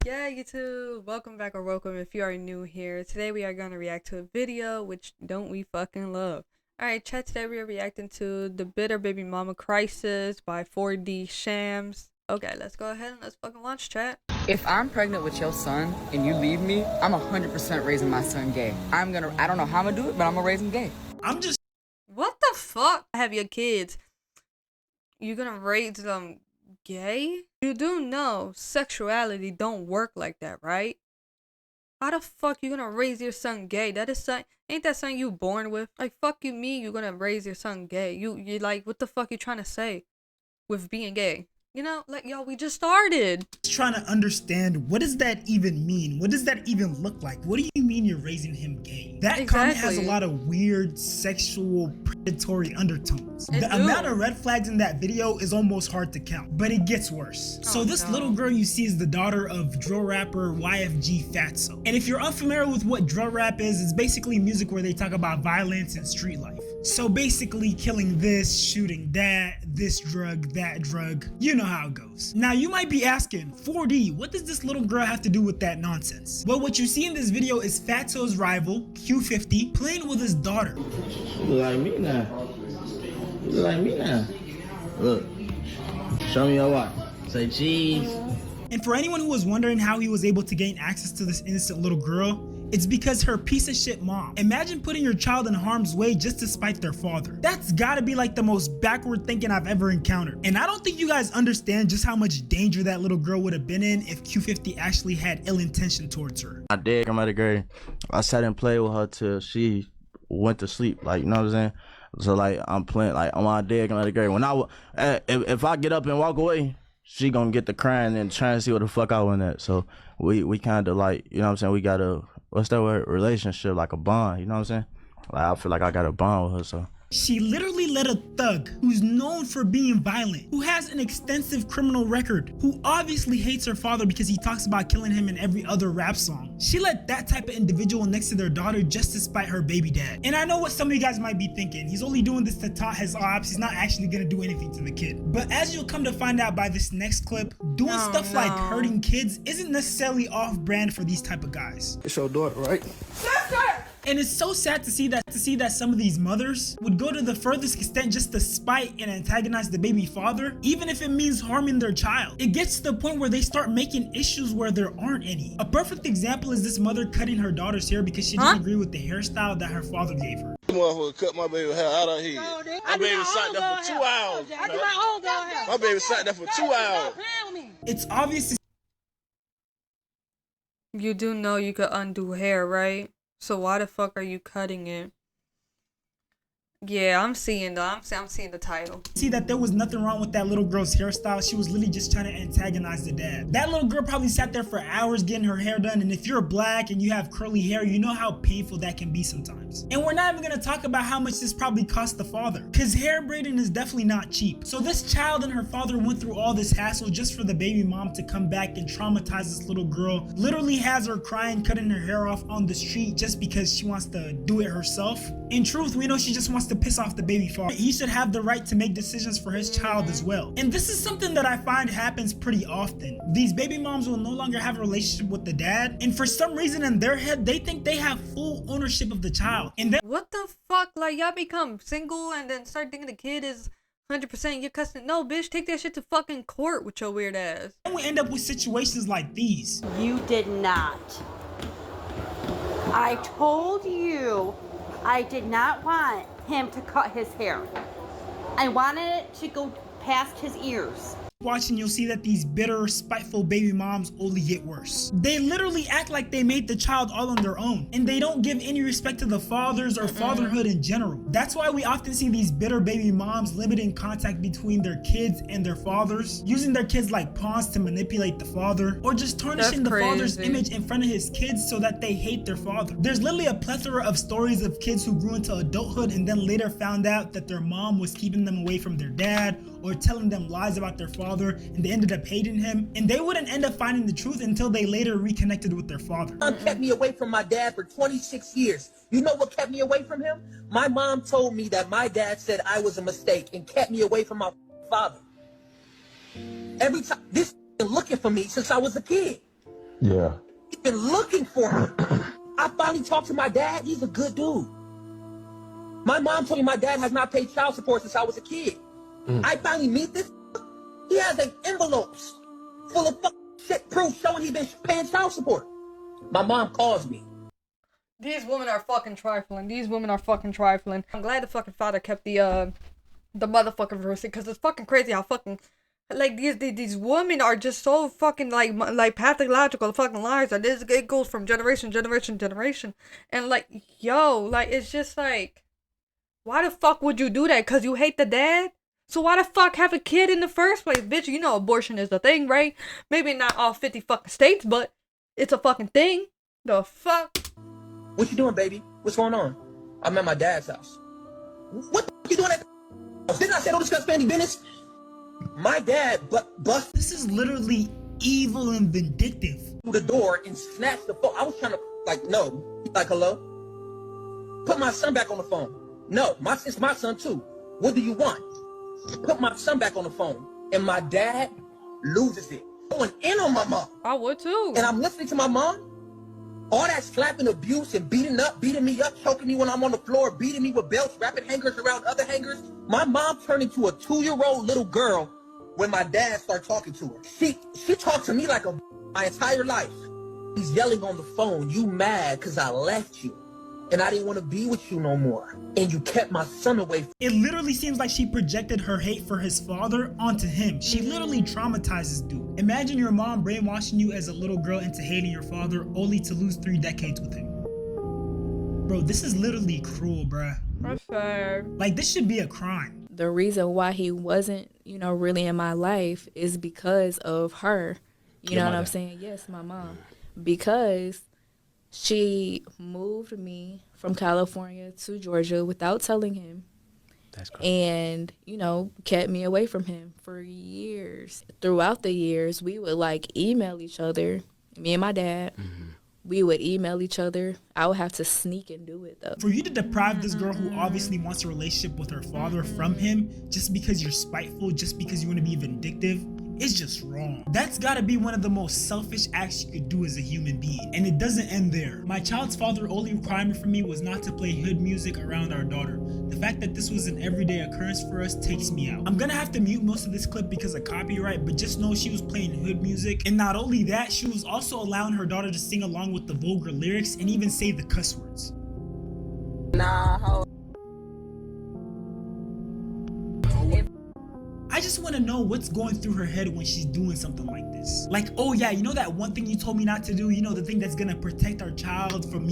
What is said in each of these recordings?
Yeah, YouTube, welcome back or welcome if you are new here. Today we are going to react to a video, which don't we fucking love. Alright, chat, today we are reacting to The Bitter Baby Mama Crisis by 4D Shams. Okay, let's go ahead and let's fucking launch, chat. If I'm pregnant with your son and you leave me, I'm 100% raising my son gay. I don't know how I'm gonna do it, but I'm gonna raise him gay. What the fuck? Have your kids. You gonna raise them gay? You do know sexuality don't work like that, right? How the fuck you gonna raise your son gay? That is something, ain't that something you born with? Like, fuck you me, you gonna raise your son gay. You like, what the fuck you trying to say with being gay? You know, like, y'all, we just started. Trying to understand, what does that even mean? What does that even look like? What do you mean you're raising him gay? That comment has a lot of weird sexual predatory undertones. The amount of red flags in that video is almost hard to count, but it gets worse. So this little girl you see is the daughter of drill rapper YFG Fatso. And if you're unfamiliar with what drill rap is, it's basically music where they talk about violence and street life. So basically killing this, shooting that, this drug, that drug, you know how it goes. Now you might be asking, 4D, what does this little girl have to do with that nonsense? Well, what you see in this video is Fatso's rival, Q50, playing with his daughter. You look like me now. You look like me now. Look, show me your watch. Say cheese. And for anyone who was wondering how he was able to gain access to this innocent little girl, it's because her piece of shit mom. Imagine putting your child in harm's way just to spite their father. That's gotta be like the most backward thinking I've ever encountered. And I don't think you guys understand just how much danger that little girl would have been in if Q50 actually had ill intention towards her. I did come out of grade. I sat and played with her till she went to sleep. Like, you know what I'm saying? So like, I'm playing like on my dad come out of grade. When if I get up and walk away, she gonna get the crying and trying to see what the fuck I went at. So we kind of like, you know what I'm saying? We got a, what's that word? Relationship, like a bond, you know what I'm saying? Like, I feel like I got a bond with her, so. She literally let a thug who's known for being violent, who has an extensive criminal record, who obviously hates her father because he talks about killing him in every other rap song. She let that type of individual next to their daughter just to spite her baby dad. And I know what some of you guys might be thinking. He's only doing this to taunt his ops. He's not actually gonna do anything to the kid. But as you'll come to find out by this next clip, doing stuff like hurting kids isn't necessarily off-brand for these type of guys. It's your daughter, right? And it's so sad to see that some of these mothers would go to the furthest extent just to spite and antagonize the baby father, even if it means harming their child. It gets to the point where they start making issues where there aren't any. A perfect example is this mother cutting her daughter's hair because she didn't agree with the hairstyle that her father gave her. Motherfucker cut my baby hair out of here. My baby sat there for 2 hours. My baby sat there for 2 hours. It's obvious. You do know you could undo hair, right? So why the fuck are you cutting it? Yeah, I'm seeing the title. See that there was nothing wrong with that little girl's hairstyle. She was literally just trying to antagonize the dad. That little girl probably sat there for hours getting her hair done, and if you're black and you have curly hair, you know how painful that can be sometimes. And we're not even gonna talk about how much this probably cost the father, because hair braiding is definitely not cheap. So this child and her father went through all this hassle just for the baby mom to come back and traumatize this little girl. Literally has her crying, cutting her hair off on the street just because she wants to do it herself. In truth, we know she just wants to piss off the baby father. He should have the right to make decisions for his child as well. And this is something that I find happens pretty often. These baby moms will no longer have a relationship with the dad, and for some reason in their head, they think they have full ownership of the child. And then what the fuck? Like, y'all become single and then start thinking the kid is 100% your cousin. No, bitch, take that shit to fucking court with your weird ass. And we end up with situations like these. You did not. I told you I did not want him to cut his hair. I wanted it to go past his ears. Watching, you'll see that these bitter, spiteful baby moms only get worse. They literally act like they made the child all on their own, and they don't give any respect to the fathers or fatherhood in general. That's why we often see these bitter baby moms limiting contact between their kids and their fathers, using their kids like pawns to manipulate the father, or just tarnishing the father's image in front of his kids so that they hate their father. There's literally a plethora of stories of kids who grew into adulthood and then later found out that their mom was keeping them away from their dad or telling them lies about their father, and they ended up hating him, and they wouldn't end up finding the truth until they later reconnected with their father. My mom kept me away from my dad for 26 years. You know what kept me away from him? My mom told me that my dad said I was a mistake and kept me away from my father. Every time, this looking for me since I was a kid. Yeah. He's been looking for her. I finally talked to my dad. He's a good dude. My mom told me my dad has not paid child support since I was a kid. I finally meet this. He has envelopes full of shit proof showing he's been paying child support. My mom calls me. These women are fucking trifling. These women are fucking trifling. I'm glad the fucking father kept the motherfucking verse, because it's fucking crazy how fucking like these women are just so fucking like pathological fucking liars. And this, it goes from generation to generation, and like, yo, like, it's just like, why the fuck would you do that? Cause you hate the dad? So why the fuck have a kid in the first place, bitch? You know abortion is a thing, right? Maybe not all 50 fucking states, but it's a fucking thing. The fuck? What you doing, baby? What's going on? I'm at my dad's house. What the fuck you doing at the house? Didn't I say don't discuss family business? My dad bust This is literally evil and vindictive. through the door and snatched the phone. I was trying to, like, no. Like, hello? Put my son back on the phone. No, it's my son too. What do you want? Put my son back on the phone. And my dad loses it. Going in on my mom. I would too. And I'm listening to my mom. All that slapping, abuse, and beating me up, choking me when I'm on the floor, beating me with belts, wrapping hangers around other hangers. My mom turned into a 2-year-old little girl when my dad started talking to her. She talked to me like my entire life. He's yelling on the phone, you mad because I left you. And I didn't want to be with you no more. And you kept my son away. It literally seems like she projected her hate for his father onto him. She literally traumatizes dude. Imagine your mom brainwashing you as a little girl into hating your father only to lose 3 decades with him. Bro, this is literally cruel, bruh. That's fair. Like, this should be a crime. The reason why he wasn't, really in my life is because of her. You know what I'm saying? Yes, my mom. Because she moved me from California to Georgia without telling him. That's great. And, kept me away from him for years. Throughout the years, we would email each other, me and my dad. Mm-hmm. We would email each other. I would have to sneak and do it though. For you to deprive this girl who obviously wants a relationship with her father from him just because you're spiteful, just because you want to be vindictive, it's just wrong. That's gotta be one of the most selfish acts you could do as a human being. And it doesn't end there. My child's father only requirement for me was not to play hood music around our daughter. The fact that this was an everyday occurrence for us takes me out. I'm gonna have to mute most of this clip because of copyright, but just know she was playing hood music. And not only that, she was also allowing her daughter to sing along with the vulgar lyrics and even say the cuss words. I just want to know what's going through her head when she's doing something like this. Like, oh yeah, you know that one thing you told me not to do? You know, the thing that's gonna protect our child from,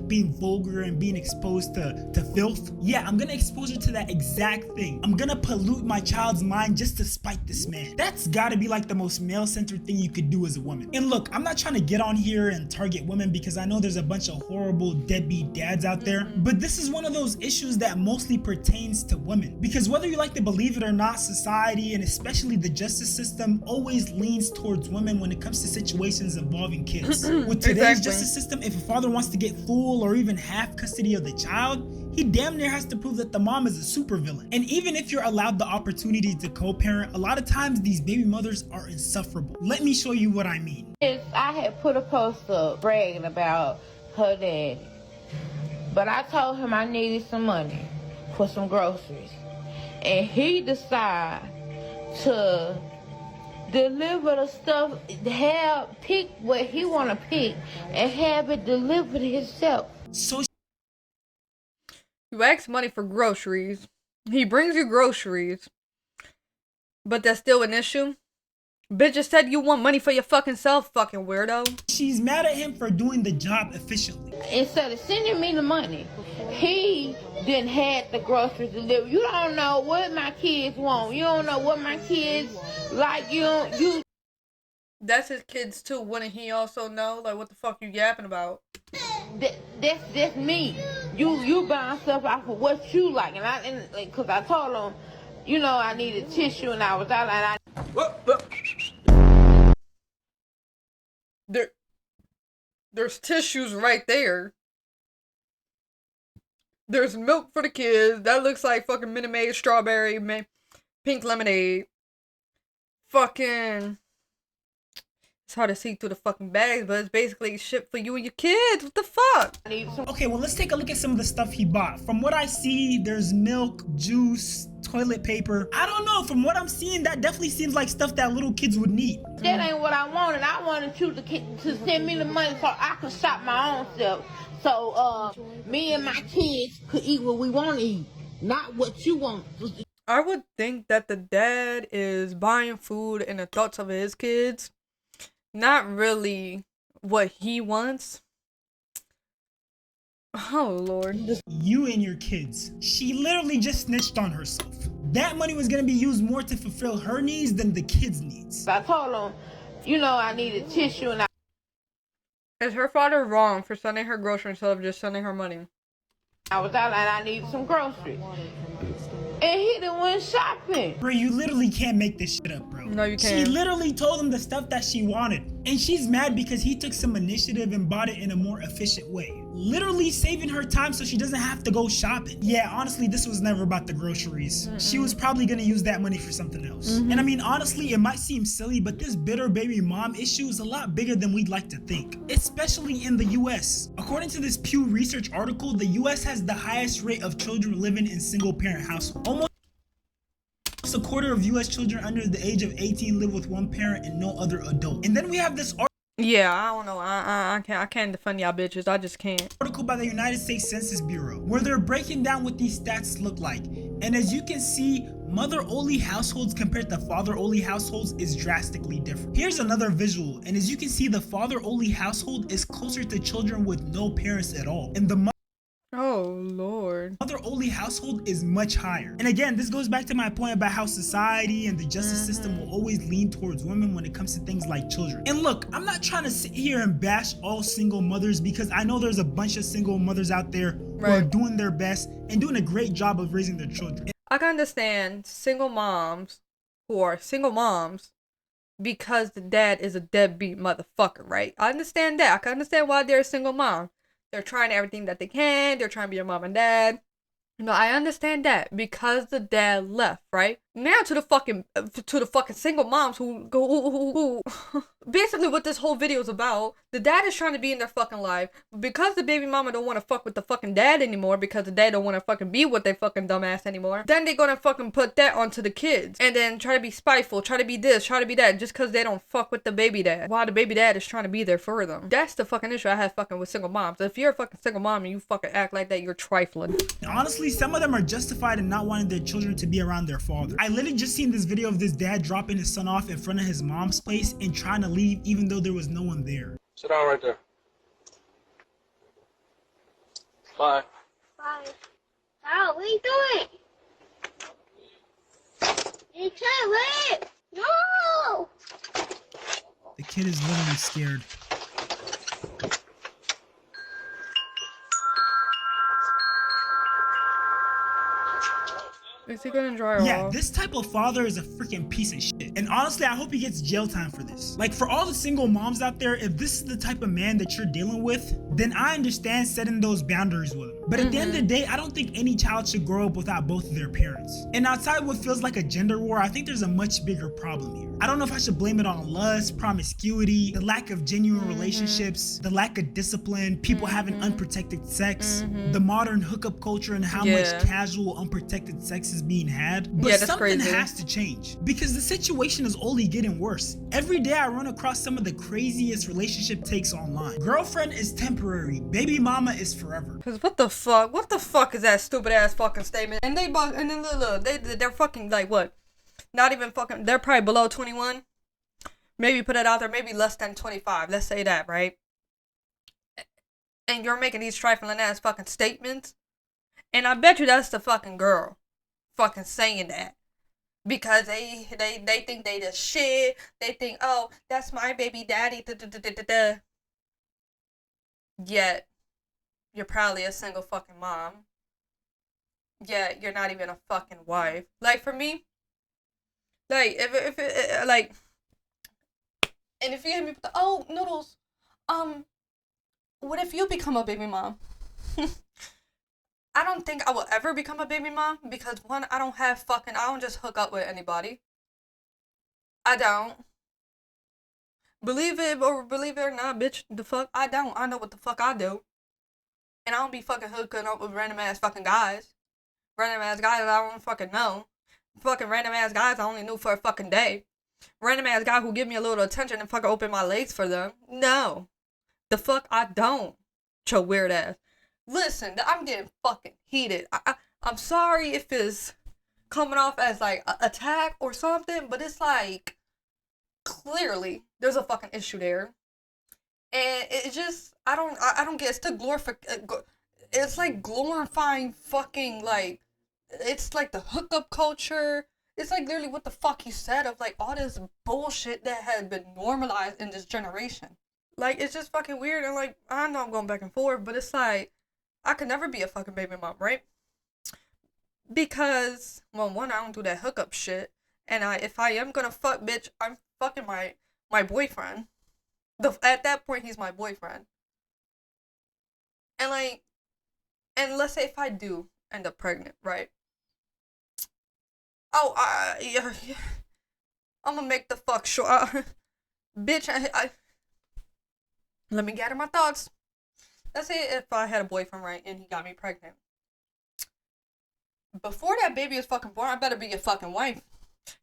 being vulgar and being exposed to filth? Yeah, I'm gonna expose her to that exact thing. I'm gonna pollute my child's mind just to spite this man. That's gotta be like the most male-centered thing you could do as a woman. And look, I'm not trying to get on here and target women because I know there's a bunch of horrible deadbeat dads out there, but this is one of those issues that mostly pertains to women. Because whether you like to believe it or not, society and especially the justice system always leans towards women when it comes to situations involving kids. With today's justice system, if a father wants to get full or even half custody of the child, he damn near has to prove that the mom is a supervillain. And even if you're allowed the opportunity to co-parent, a lot of times these baby mothers are insufferable. Let me show you what I mean. I had put a post up bragging about her daddy, but I told him I needed some money for some groceries, and he decided to deliver the stuff, pick what he want to pick and have it delivered himself. So you ask money for groceries, he brings you groceries, but that's still an issue? Bitch just said you want money for your fucking self, fucking weirdo. She's mad at him for doing the job efficiently. Instead of sending me the money, he didn't have the groceries delivered. You don't know what my kids want. You don't know what my kids like. You. That's his kids too. Wouldn't he also know? Like, what the fuck you yapping about? That's me. You buying stuff off of what you like, and because I told him, I needed tissue, and I was out, and There's tissues right there. There's milk for the kids. That looks like fucking Minute Maid strawberry, pink lemonade. Fucking It's hard to see through the fucking bags, but it's basically shit for you and your kids. What the fuck? Okay, well, let's take a look at some of the stuff he bought. From what I see, there's milk, juice, toilet paper. I don't know. From what I'm seeing, that definitely seems like stuff that little kids would need. That ain't what I wanted. I wanted you to send me the money so I could shop my own self. So me and my kids could eat what we want to eat, not what you want. I would think that the dad is buying food in the thoughts of his kids, not really what he wants. Oh, Lord. You and your kids. She literally just snitched on herself. That money was gonna be used more to fulfill her needs than the kids' needs. I told them, you know, I needed tissue and Is her father wrong for sending her groceries instead of just sending her money? I was out and I needed some groceries. And he done went shopping. Bro, you literally can't make this shit up, bro. No, you She can't. literally told him the stuff that she wanted. And she's mad because he took some initiative and bought it in a more efficient way. Literally saving her time so she doesn't have to go shopping. Yeah, honestly, this was never about the groceries. She was probably gonna use that money for something else. And I mean, honestly, it might seem silly, but this bitter baby mom issue is a lot bigger than we'd like to think, especially in the US. According to this Pew Research article, the US has the highest rate of children living in single-parent households. Almost a quarter of US children under the age of 18 live with one parent and no other adult. And then we have this Yeah, I don't know. I can't defend y'all bitches. I just can't. article by the United States Census Bureau where they're breaking down what these stats look like. And as you can see, mother-only households compared to father-only households is drastically different. Here's another visual, and as you can see, the father-only household is closer to children with no parents at all. And the Oh, Lord. mother-only household is much higher. And again, this goes back to my point about how society and the justice system will always lean towards women when it comes to things like children. And look, I'm not trying to sit here and bash all single mothers because I know there's a bunch of single mothers out there who are doing their best and doing a great job of raising their children. I can understand single moms who are single moms because the dad is a deadbeat motherfucker, right? I understand that. I can understand why they're a single mom. They're trying everything that they can. They're trying to be a mom and dad. No, I understand that because the dad left, right? Now to the fucking single moms who basically what this whole video is about. The dad is trying to be in their fucking life, but because the baby mama don't want to fuck with the fucking dad anymore, because the dad don't want to fucking be with their fucking dumbass anymore, then they're gonna fucking put that onto the kids and then try to be spiteful, try to be this, try to be that, just because they don't fuck with the baby dad while the baby dad is trying to be there for them. That's the fucking issue I have fucking with single moms. If you're a fucking single mom and you fucking act like that, you're trifling. Honestly, some of them are justified in not wanting their children to be around their father. I literally just seen this video of this dad dropping his son off in front of his mom's place and trying to leave even though there was no one there. Sit down right there. Bye. Bye. Al, what are you doing? You can't leave! No! The kid is literally scared. Is he gonna dry off? Yeah, this type of father is a freaking piece of shit. And honestly, I hope he gets jail time for this. Like, for all the single moms out there, if this is the type of man that you're dealing with, then I understand setting those boundaries with him. But at the end of the day, I don't think any child should grow up without both of their parents. And outside what feels like a gender war, I think there's a much bigger problem here. I don't know if I should blame it on lust, promiscuity, the lack of genuine relationships, the lack of discipline, people having unprotected sex, the modern hookup culture and how much casual unprotected sex is being had. But something has to change because the situation is only getting worse. Every day I run across some of the craziest relationship takes online. Girlfriend is temporary, baby mama is forever. Cause what the fuck? What the fuck is that stupid ass fucking statement? And they and then look, they're fucking like what? Not even fucking. They're probably below 21. Maybe put it out there. Maybe less than 25. Let's say that, right? And you're making these trifling ass fucking statements. And I bet you that's the fucking girl, fucking saying that. Because they think they the shit. They think, oh, that's my baby daddy. Yet, you're probably a single fucking mom. Yet, you're not even a fucking wife. Like, for me, like, if it, like, and if you hit me with the, oh, Noodles, what if you become a baby mom? I don't think I will ever become a baby mom because, one, I don't just hook up with anybody. I don't. Believe it or not, bitch, the fuck, I don't. I know what the fuck I do. And I don't be fucking hooking up with random ass fucking guys. Random ass guys I don't fucking know. Fucking random ass guys I only knew for a fucking day. Random ass guy who give me a little attention and fucking open my legs for them. No. The fuck I don't. Your weird ass. Listen, I'm getting fucking heated. I'm sorry if it's coming off as like an attack or something, but it's like clearly there's a fucking issue there. And it just, I don't get, it's the it's like glorifying fucking, like, it's like the hookup culture. It's like literally what the fuck he said of like all this bullshit that has been normalized in this generation. Like, it's just fucking weird. And like, I know I'm going back and forth, but it's like, I could never be a fucking baby mom, right? Because, well, one, I don't do that hookup shit. And if I am gonna fuck, bitch, I'm fucking my boyfriend. At that point, he's my boyfriend. And like, and let's say if I do end up pregnant, right? Oh, yeah. I'm gonna make the fuck sure. Bitch, let me gather my thoughts. Let's say if I had a boyfriend, right, and he got me pregnant. Before that baby is fucking born, I better be your fucking wife.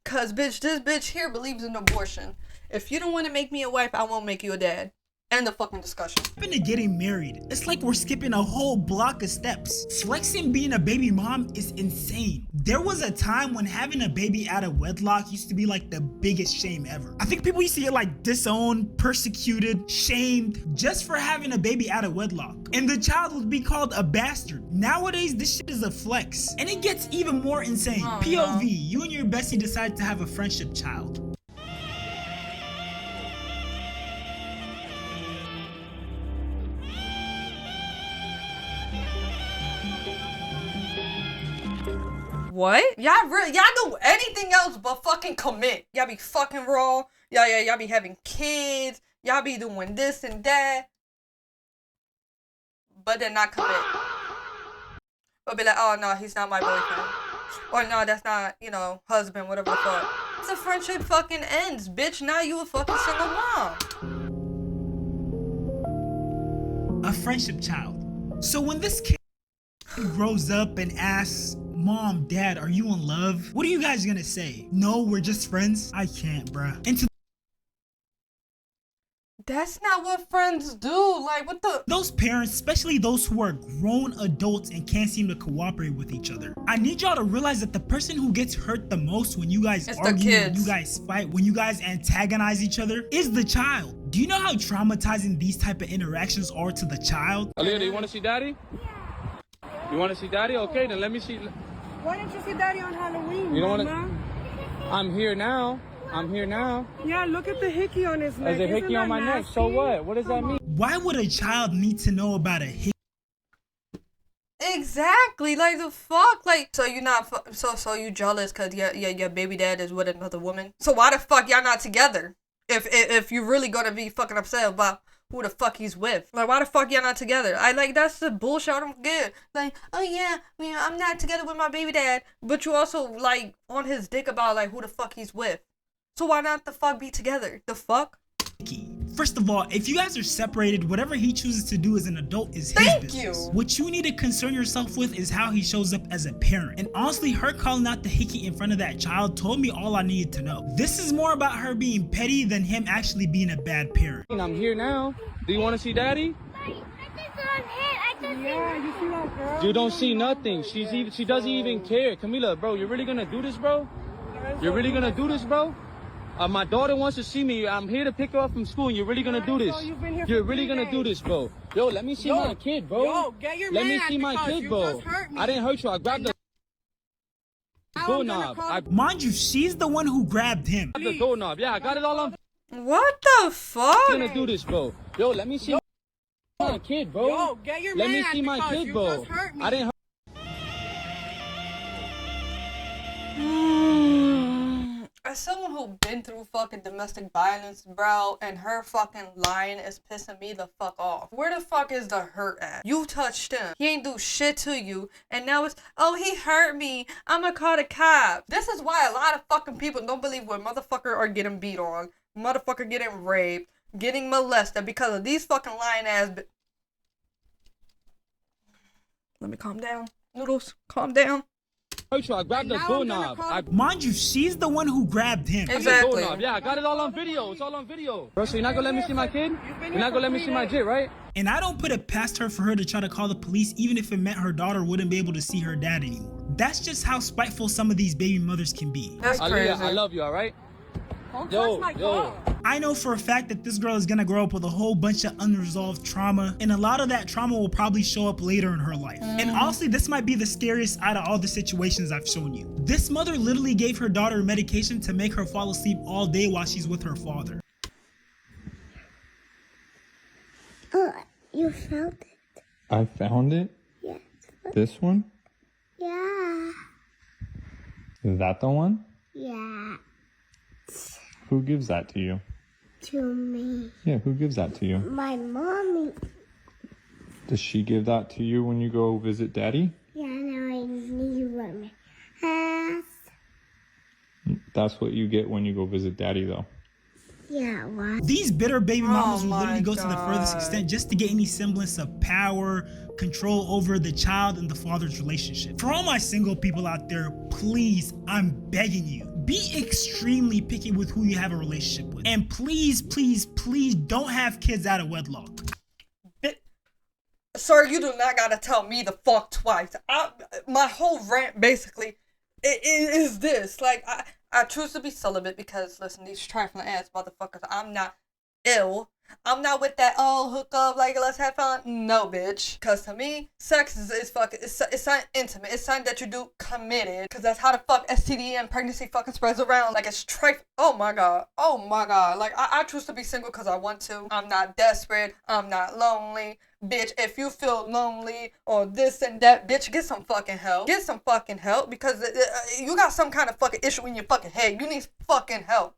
Cause bitch, this bitch here believes in abortion. If you don't want to make me a wife, I won't make you a dad. End of fucking discussion. Into getting married, it's like we're skipping a whole block of steps. Flexing being a baby mom is insane. There was a time when having a baby out of wedlock used to be like the biggest shame ever. I think people used to get like disowned, persecuted, shamed just for having a baby out of wedlock. And the child would be called a bastard. Nowadays, this shit is a flex. And it gets even more insane. Oh, POV, no. you and your bestie decide to have a friendship child. What? Y'all do anything else but fucking commit. Y'all be fucking raw. Y'all be having kids. Y'all be doing this and that. But then not commit. But be like, oh no, he's not my boyfriend. Or no, that's not, husband, whatever the fuck. It's a friendship fucking ends, bitch. Now you a fucking single mom. A friendship child. So when this kid grows up and asks, Mom, Dad, are you in love? What are you guys gonna say? No, we're just friends? I can't, bruh. And to That's not what friends do. Like, what the? those parents, especially those who are grown adults and can't seem to cooperate with each other, I need y'all to realize that the person who gets hurt the most when you guys It's the argue, when kids. you guys fight, when you guys antagonize each other is the child. Do you know how traumatizing these type of interactions are to the child? Aaliyah, do you want to see Daddy? You want to see Daddy? Okay, then let me see. Why didn't you see Daddy on Halloween? You don't want Mama? to? I'm here now. I'm here now. Yeah, look at the hickey on his neck. There's a hickey on my neck. So what? What does that mean? Why would a child need to know about a hickey? Exactly. Like, the fuck? Like, so you not so you jealous because your baby dad is with another woman? So why the fuck y'all not together? If you really gonna be fucking upset about who the fuck he's with. Like, why the fuck y'all not together? That's the bullshit I don't get. Like, oh yeah, I'm not together with my baby dad. But you also, like, on his dick about, like, who the fuck he's with. So why not the fuck be together? The fuck? First of all, if you guys are separated, whatever he chooses to do as an adult is his business. What you need to concern yourself with is how he shows up as a parent. And honestly, her calling out the hickey in front of that child told me all I needed to know. This is more about her being petty than him actually being a bad parent. I'm here now. Do you want to see Daddy? Yeah, you see that girl? You don't see nothing. She doesn't even care. Camila, bro, you're really gonna do this, bro? You're really gonna do this, bro? My daughter wants to see me. I'm here to pick her up from school, and you're really gonna do this. You're really gonna do this, bro. Yo, let me see my kid, bro. Yo, get your Let me man see my because kid, you bro. just hurt me. I didn't hurt you. I grabbed the doorknob. Mind you, she's the one who grabbed him. I grabbed the doorknob. Yeah, I got it all on. What the fuck? I'm gonna do this, bro. Yo, let me see my kid, bro. Yo, get your Let man me see my because kid, you bro. just hurt me. I didn't hurt. As someone who been through fucking domestic violence, bro, and her fucking lying is pissing me the fuck off. Where the fuck is the hurt at? You touched him. He ain't do shit to you. And now it's, oh, he hurt me. I'ma call the cop. This is why a lot of fucking people don't believe when motherfucker are getting beat on, motherfucker getting raped, getting molested because of these fucking lying ass Let me calm down. Noodles, calm down. I grabbed the doorknob. Mind you, she's the one who grabbed him. Exactly. Yeah, I got it all on video. It's all on video. Bro, so you're not gonna let me see my kid? You're not gonna let me see my jit, right? And I don't put it past her for her to try to call the police, even if it meant her daughter wouldn't be able to see her dad anymore. That's just how spiteful some of these baby mothers can be. That's crazy. I love you, all right? Yo. I know for a fact that this girl is gonna grow up with a whole bunch of unresolved trauma, and a lot of that trauma will probably show up later in her life. And honestly, this might be the scariest out of all the situations I've shown you. This mother literally gave her daughter medication to make her fall asleep all day while she's with her father. You found it. I found it? Yes. This one? Yeah. Is that the one? Yeah. Who gives that to you? To me. Yeah, who gives that to you? My mommy. Does she give that to you when you go visit daddy? Yeah, now I need one. Yes. That's what you get when you go visit daddy, though. Yeah, what? These bitter baby mamas Oh will literally go my to the furthest God. extent just to get any semblance of power, control over the child and the father's relationship. For all my single people out there, please, I'm begging you, be extremely picky with who you have a relationship with. And please, please, please don't have kids out of wedlock. Sir, you do not gotta tell me the fuck twice. My whole rant basically is this. Like, I choose to be celibate because, listen, these trifling ass motherfuckers, I'm not ill. I'm not with that, oh, hook up, like, let's have fun. No, bitch. Because to me, sex is fucking, it's not intimate. It's something that you do committed. Because that's how the fuck STD and pregnancy fucking spreads around. Like, it's trifling. Oh my God. Oh my God. Like, I choose to be single because I want to. I'm not desperate. I'm not lonely. Bitch, if you feel lonely or this and that, bitch, get some fucking help. Get some fucking help because you got some kind of fucking issue in your fucking head. You need fucking help.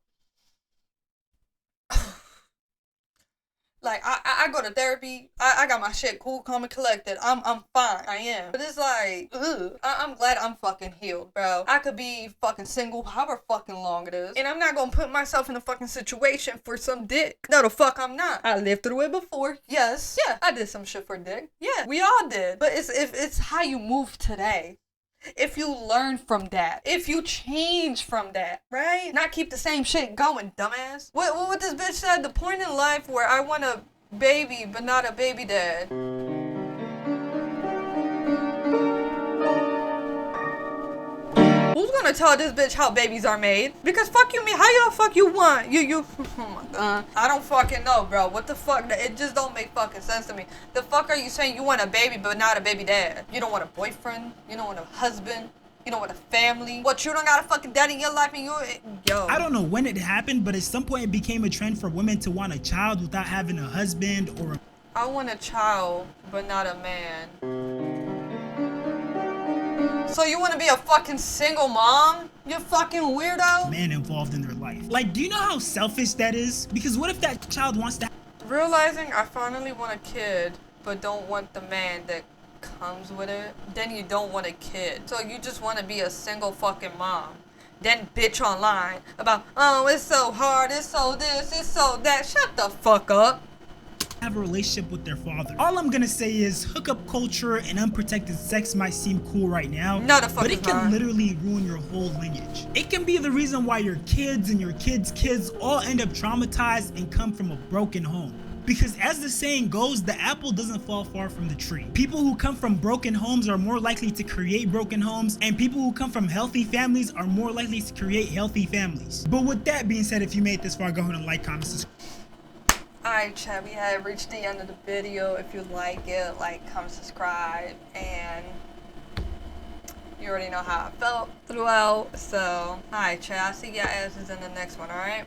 Like, I go to therapy. I got my shit cool, calm, and collected. I'm fine. I am. But it's like, ugh. I'm glad I'm fucking healed, bro. I could be fucking single however fucking long it is. And I'm not gonna put myself in a fucking situation for some dick. No, the fuck I'm not. I lived through it before. Yes. Yeah, I did some shit for dick. Yeah, we all did. But it's how you move today. If you learn from that, if you change from that, right? Not keep the same shit going, dumbass. What this bitch said, the point in life where I want a baby but not a baby dad. Who's gonna tell this bitch how babies are made? Because fuck you, me. How the fuck you want? You. Oh my God. I don't fucking know, bro. What the fuck? It just don't make fucking sense to me. The fuck are you saying you want a baby but not a baby dad? You don't want a boyfriend? You don't want a husband? You don't want a family? What, you don't got a fucking dad in your life and yo. I don't know when it happened, but at some point it became a trend for women to want a child without having a husband or a... I want a child but not a man. So you want to be a fucking single mom? You fucking weirdo? Man involved in their life. Like, do you know how selfish that is? Because what if that child wants to... Realizing I finally want a kid, but don't want the man that comes with it, then you don't want a kid. So you just want to be a single fucking mom. Then bitch online about, oh, it's so hard, it's so this, it's so that. Shut the fuck up. Have a relationship with their father. All I'm gonna say is hookup culture and unprotected sex might seem cool right now, no, the fuck but it can literally ruin your whole lineage. It can be the reason why your kids and your kids' kids all end up traumatized and come from a broken home. Because as the saying goes, the apple doesn't fall far from the tree. People who come from broken homes are more likely to create broken homes, and people who come from healthy families are more likely to create healthy families. But with that being said, if you made it this far, go ahead and like, comment, subscribe. Alright, chat, we have reached the end of the video. If you like it, like, comment, subscribe, and you already know how I felt throughout. So, alright, chat, I'll see y'all asses in the next one, alright?